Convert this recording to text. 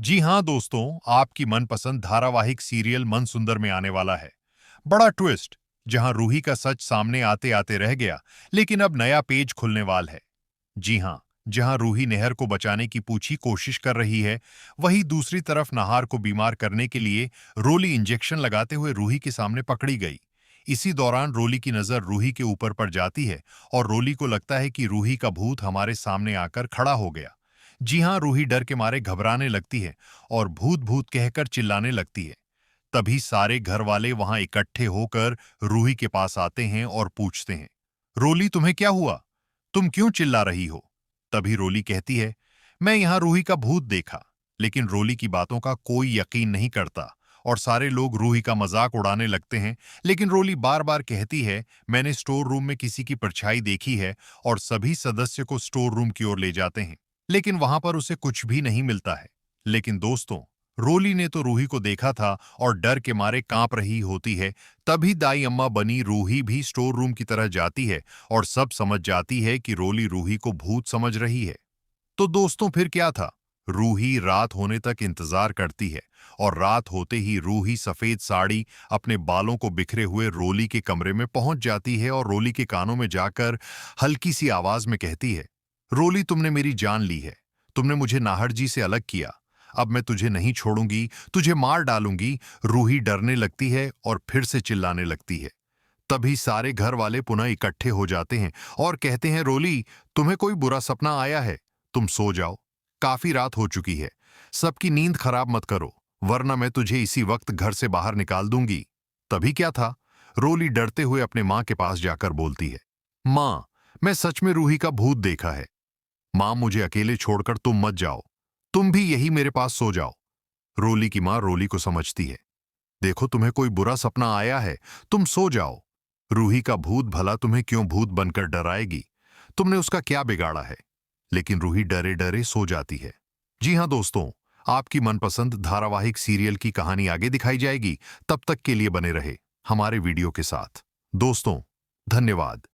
जी हाँ दोस्तों, आपकी मनपसंद धारावाहिक सीरियल मनसुंदर में आने वाला है बड़ा ट्विस्ट, जहां रूही का सच सामने आते आते रह गया, लेकिन अब नया पेज खुलने वाला है। जी हाँ, जहां रूही नेहर को बचाने की पूछी कोशिश कर रही है, वहीं दूसरी तरफ नाहार को बीमार करने के लिए रोली इंजेक्शन लगाते हुए रूही के सामने पकड़ी गई। इसी दौरान रोली की नजर रूही के ऊपर पड़ जाती है और रोली को लगता है कि रूही का भूत हमारे सामने आकर खड़ा हो गया। जी हाँ, रूही डर के मारे घबराने लगती है और भूत भूत कहकर चिल्लाने लगती है। तभी सारे घर वाले वहां इकट्ठे होकर रूही के पास आते हैं और पूछते हैं, रोली तुम्हें क्या हुआ? तुम क्यों चिल्ला रही हो? तभी रोली कहती है, मैं यहां रूही का भूत देखा। लेकिन रोली की बातों का कोई यकीन नहीं करता और सारे लोग रूही का मजाक उड़ाने लगते हैं। लेकिन रोली बार बार कहती है, मैंने स्टोर रूम में किसी की परछाई देखी है, और सभी सदस्य को स्टोर रूम की ओर ले जाते हैं, लेकिन वहां पर उसे कुछ भी नहीं मिलता है। लेकिन दोस्तों, रोली ने तो रूही को देखा था और डर के मारे कांप रही होती है। तभी दाई अम्मा बनी रूही भी स्टोर रूम की तरह जाती है और सब समझ जाती है कि रोली रूही को भूत समझ रही है। तो दोस्तों, फिर क्या था? रूही रात होने तक इंतजार करती है और रात होते ही रूही सफेद साड़ी अपने बालों को बिखरे हुए रोली के कमरे में पहुंच जाती है और रोली के कानों में जाकर हल्की सी आवाज में कहती है, रोली तुमने मेरी जान ली है। तुमने मुझे नाहर जी से अलग किया। अब मैं तुझे नहीं छोड़ूंगी, तुझे मार डालूंगी। रूही डरने लगती है और फिर से चिल्लाने लगती है। तभी सारे घर वाले पुनः इकट्ठे हो जाते हैं और कहते हैं, रोली तुम्हें कोई बुरा सपना आया है, तुम सो जाओ। काफी रात हो चुकी है, सबकी नींद खराब मत करो, वरना मैं तुझे इसी वक्त घर से बाहर निकाल दूंगी। तभी क्या था? रोली डरते हुए अपने माँ के पास जाकर बोलती है, माँ, मैं सच में रूही का भूत देखा है। माँ, मुझे अकेले छोड़कर तुम मत जाओ, तुम भी यही मेरे पास सो जाओ। रोली की माँ रोली को समझती है, देखो तुम्हें कोई बुरा सपना आया है, तुम सो जाओ। रूही का भूत भला तुम्हें क्यों भूत बनकर डराएगी? तुमने उसका क्या बिगाड़ा है? लेकिन रूही डरे डरे सो जाती है। जी हाँ दोस्तों, आपकी मनपसंद धारावाहिक सीरियल की कहानी आगे दिखाई जाएगी। तब तक के लिए बने रहे हमारे वीडियो के साथ। दोस्तों, धन्यवाद।